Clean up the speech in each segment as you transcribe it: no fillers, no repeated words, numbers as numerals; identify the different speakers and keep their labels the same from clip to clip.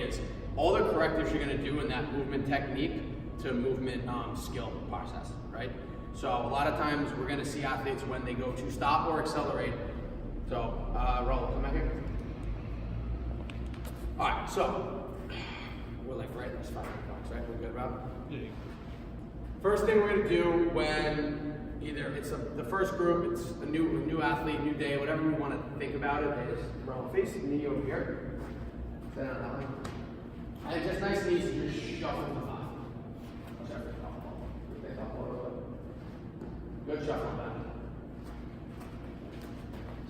Speaker 1: is all the correctives you're going to do in that movement technique to movement skill process, right? So a lot of times we're going to see athletes when they go to stop or accelerate. So roll, come out here. All right, so we're like right in this 5 minute box, right? We're good, Rob? Yeah. First thing we're going to do when either it's the first group, it's a new athlete, new day, whatever we want to think about it, is roll face, knee over here. Stand on that one. And just nice and easy, just shuffle the thigh. Good shuffle back.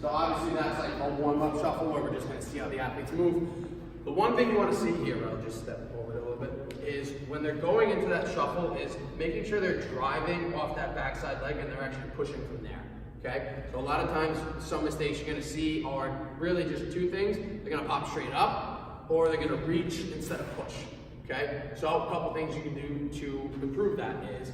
Speaker 1: So obviously that's like a warm-up shuffle where we're just going to see how the athletes move. The one thing you want to see here, I'll just step over it a little bit, is when they're going into that shuffle is making sure they're driving off that backside leg and they're actually pushing from there. Okay? So a lot of times some mistakes you're going to see are really just two things. They're going to pop straight up or they're going to reach instead of push. Okay? So a couple things you can do to improve that is,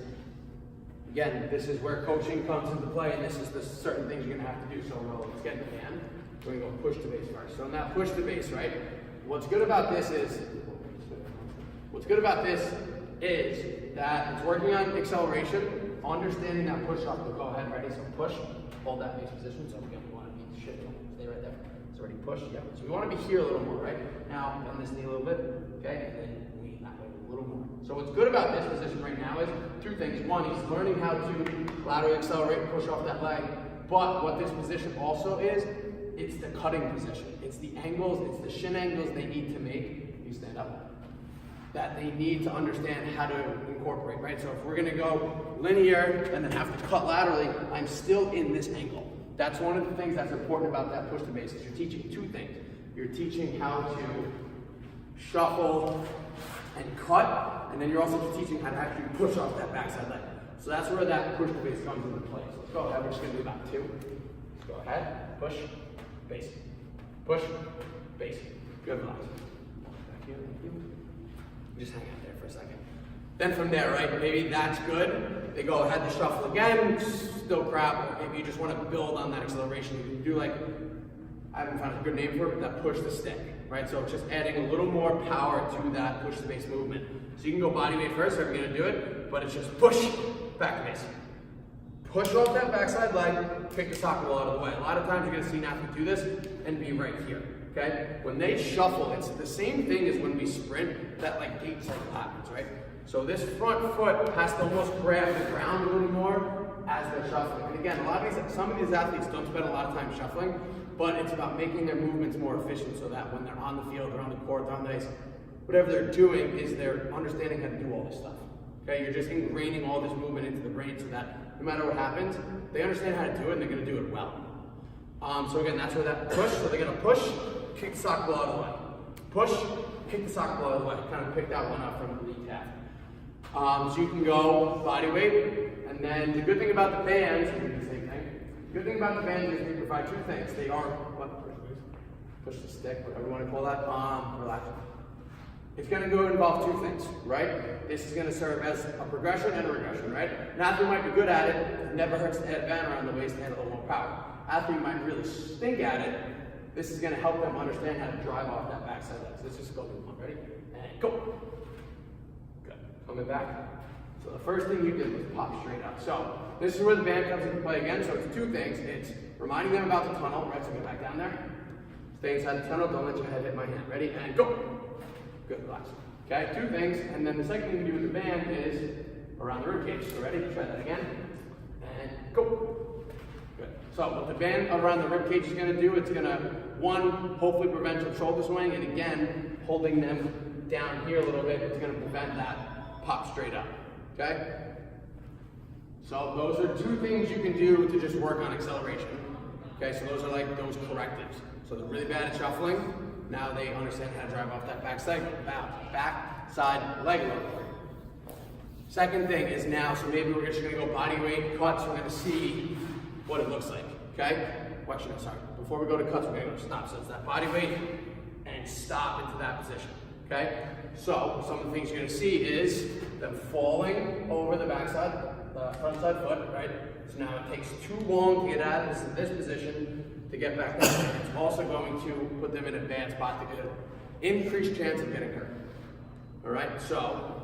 Speaker 1: again, this is where coaching comes into play, and this is the certain things you're going to have to do. So let's get in the hand. We're going to go push to base first. So in that push to base, right? What's good about this is that it's working on acceleration, understanding that push off. Go ahead, ready? So push, hold that base position. So again, we want to be shift, stay right there. It's already pushed. Yep. So we want to be here a little more, right? Now bend this knee a little bit, okay, and then lean that way a little more. So what's good about this position right now is two things. One, he's learning how to laterally accelerate and push off that leg. But what this position also is, it's the cutting position. It's the angles, it's the shin angles they need to make, you stand up, that they need to understand how to incorporate, right? So if we're gonna go linear and then have to cut laterally, I'm still in this angle. That's one of the things that's important about that push to base is you're teaching two things. You're teaching how to shuffle and cut, and then you're also teaching how to actually push off that backside leg. So that's where that push to base comes into play. So let's go ahead, we're just gonna do about two. Let's go ahead, push, base, push, base. Good, relax. Thank you, thank you. Just hang out there for a second. Then from there, right, maybe that's good. They go ahead to shuffle again, still crap, or maybe you just want to build on that acceleration. You can do like, I haven't found a good name for it, but that push to stick, right? So it's just adding a little more power to that push to base movement. So you can go body weight first, however you're gonna do it, but it's just push, back to base. Push off that backside leg, kick the soccer ball out of the way. A lot of times you're gonna see an athlete do this and be right here, okay? When they shuffle, it's the same thing as when we sprint, that like gait cycle happens, right? So this front foot has to almost grab the ground a little more as they're shuffling. And again, some of these athletes don't spend a lot of time shuffling, but it's about making their movements more efficient so that when they're on the field, they're on the court, they're on the ice, whatever they're doing is they're understanding how to do all this stuff. Okay, you're just ingraining all this movement into the brain so that no matter what happens, they understand how to do it and they're going to do it well. So again, that's where that push, so they're going to push, kick the soccer ball out of the way. Push, kick the soccer ball out of the way. Kind of pick that one up from the recap. So you can go body weight, and then the good thing about the bands, we do the same thing. The good thing about the bands is they provide two things. They are, push the stick, whatever you want to call that, relax. It's going to involve two things, right? This is going to serve as a progression and a regression, right? An athlete might be good at it, it never hurts to add a band around the waist to add a little more power. Athlete might really stink at it, this is going to help them understand how to drive off that backside leg. So let's just go through one, ready? And go. Good. Coming back. So the first thing you did was pop straight up. So this is where the band comes into play again. So it's two things. It's reminding them about the tunnel, right? So get back down there. Stay inside the tunnel, don't let your head hit my hand. Ready? And go. Good, relax. Okay, two things, and then the second thing you do with the band is around the ribcage. So ready? Try that again. And go. Good. So what the band around the ribcage is going to do, it's going to, one, hopefully prevent some shoulder swing, and again, holding them down here a little bit, it's going to prevent that pop straight up. Okay? So those are two things you can do to just work on acceleration. Okay, so those are like those correctives. So they're really bad at shuffling. Now they understand how to drive off that backside leg load. Second thing is now, so maybe we're just gonna go body weight, cuts, we're gonna see what it looks like, okay? Question, sorry. Before we go to cuts, we're gonna go stop. So it's that body weight and stop into that position, okay? So some of the things you're gonna see is them falling over the backside, the front side foot, right? So now it takes too long to get out of this position to get back down. It's also going to put them in a bad spot to increased chance of getting hurt. All right, so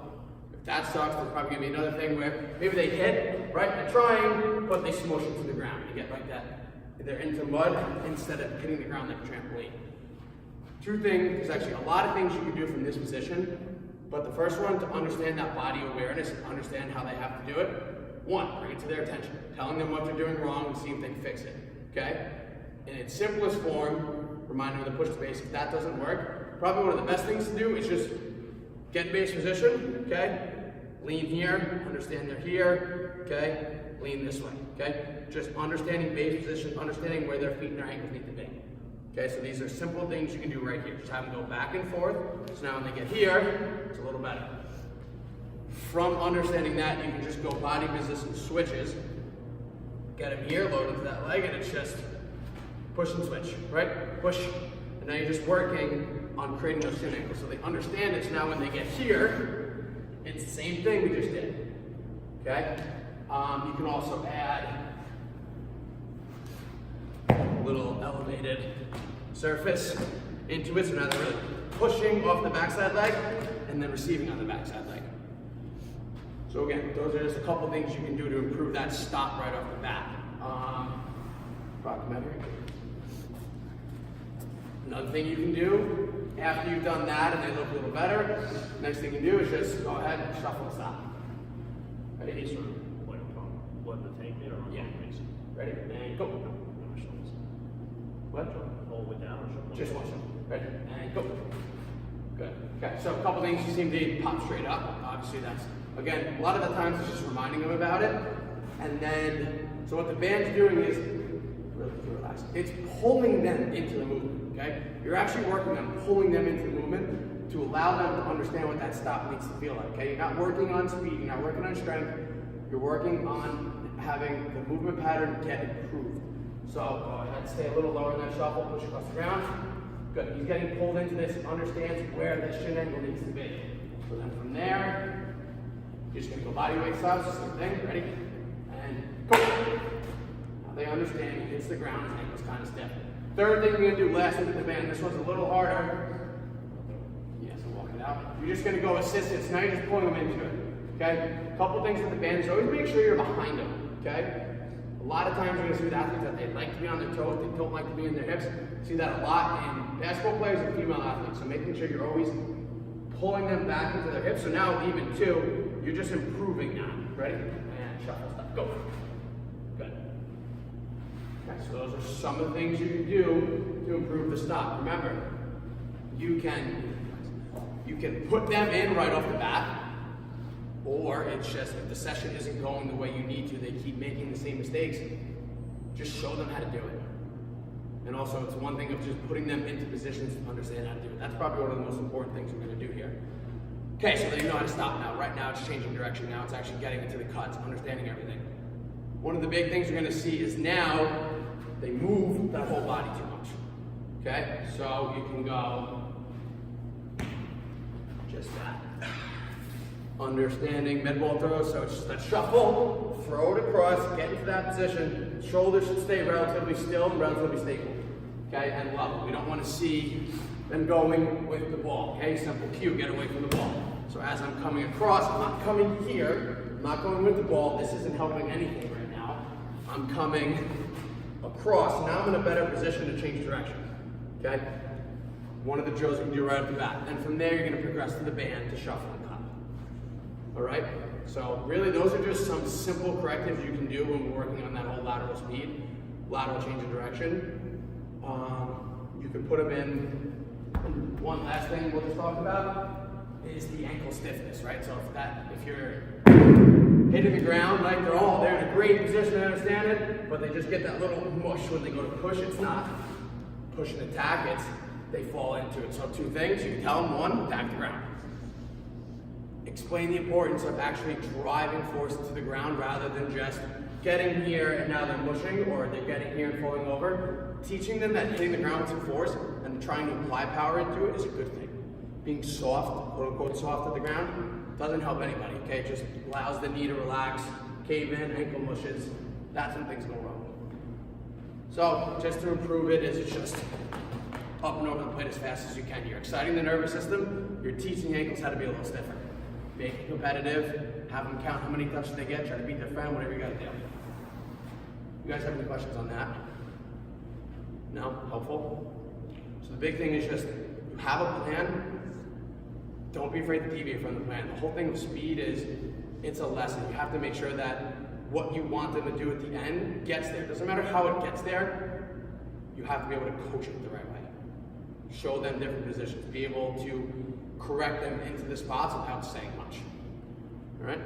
Speaker 1: if that sucks, there's probably gonna be another thing where maybe they hit, right, they're trying, but they smush it to the ground. You get like that, they're into mud instead of hitting the ground like a trampoline. Two things, there's actually a lot of things you can do from this position, but the first one, to understand that body awareness and understand how they have to do it. One, bring it to their attention, telling them what they're doing wrong and see if they can fix it, okay? In its simplest form, remind them to push the base. If that doesn't work, probably one of the best things to do is just get in base position, okay? Lean here, understand they're here, okay? Lean this way, okay? Just understanding base position, understanding where their feet and their ankles need to be. Okay, so these are simple things you can do right here. Just have them go back and forth. So now when they get here, it's a little better. From understanding that, you can just go body position switches. Get them here, load into that leg, and it's just push and switch, right? Push. And now you're just working on creating those shin ankles. So they understand it. So now when they get here, it's the same thing we just did. Okay? You can also add a little elevated surface into it, so now they're really pushing off the backside leg and then receiving on the backside leg. So again, those are just a couple things you can do to improve that stop right off the bat. Another thing you can do after you've done that and they look a little better, next thing you can do is just go ahead and shuffle and stop. Ready?
Speaker 2: Sort of like what the tank did, or
Speaker 1: yeah. Ready? And go. What?
Speaker 2: All the way down or something?
Speaker 1: Just one shot. Ready? And go. Good. Okay, so a couple things you seem to pop straight up. Obviously that's, again, a lot of the times it's just reminding them about it. And then, so what the band's doing is, really relax, it's pulling them into the movement, okay? You're actually working on pulling them into the movement to allow them to understand what that stop needs to feel like, okay? You're not working on speed, you're not working on strength, you're working on having the movement pattern get improved. So go ahead, stay a little lower in that shuffle, push across the ground. Good, he's getting pulled into this, understands where the shin angle needs to be. So then from there, you're just gonna go body weight subs, same thing, ready? And go. Now they understand, he hits the ground, his ankle's kind of stiff. Third thing we're gonna do last with the band, this one's a little harder. Yeah, so walk it out. You're just gonna go assistance, now you're just pulling them into it, okay? A couple things with the band is always make sure you're behind them, okay? A lot of times you're going to see with athletes that they like to be on their toes, they don't like to be in their hips. See that a lot in basketball players and female athletes. So making sure you're always pulling them back into their hips. So now even two, you're just improving now. Ready? And shuffle stuff. Go. Good. Okay, so those are some of the things you can do to improve the stop. Remember, you can put them in right off the bat. Or it's just, if the session isn't going the way you need to, they keep making the same mistakes, just show them how to do it. And also, it's one thing of just putting them into positions to understand how to do it. That's probably one of the most important things we're going to do here. Okay, so they know how to stop now. Right now, it's changing direction. Now it's actually getting into the cuts, understanding everything. One of the big things you're going to see is now they move that whole body too much. Okay, so you can go just that. Understanding mid-ball throws, so it's just that shuffle, throw it across, get into that position. Shoulders should stay relatively still and relatively stable, okay, and level. We don't want to see them going with the ball, okay? Simple cue, get away from the ball. So as I'm coming across, I'm not coming here, I'm not going with the ball. This isn't helping anything right now. I'm coming across. Now I'm in a better position to change direction, okay? One of the drills you can do right off the bat. Then from there, you're going to progress to the band to shuffle. All right, so really those are just some simple correctives you can do when we're working on that whole lateral speed, lateral change of direction. You can put them in. One last thing we'll just talk about is the ankle stiffness, right? So if you're hitting the ground, like they're in a great position to understand it, but they just get that little mush when they go to push. It's not push and attack, it's they fall into it. So two things, you can tell them, one, attack the ground. Explain the importance of actually driving force to the ground rather than just getting here and now they're mushing, or they're getting here and falling over. Teaching them that hitting the ground with some force and trying to apply power into it is a good thing. Being soft, quote unquote soft at the ground, doesn't help anybody, okay? It just allows the knee to relax, cave in, ankle mushes. That's when things go wrong. So just to improve it is just up and over the plate as fast as you can. You're exciting the nervous system, you're teaching ankles how to be a little stiffer. Make it competitive, have them count how many touches they get, try to beat their friend, whatever you gotta do. You guys have any questions on that? No? Helpful? So the big thing is just, you have a plan, don't be afraid to deviate from the plan. The whole thing with speed is, it's a lesson. You have to make sure that what you want them to do at the end gets there. Doesn't matter how it gets there, you have to be able to coach it the right way. Show them different positions, be able to correct them into the spots without saying much. All right?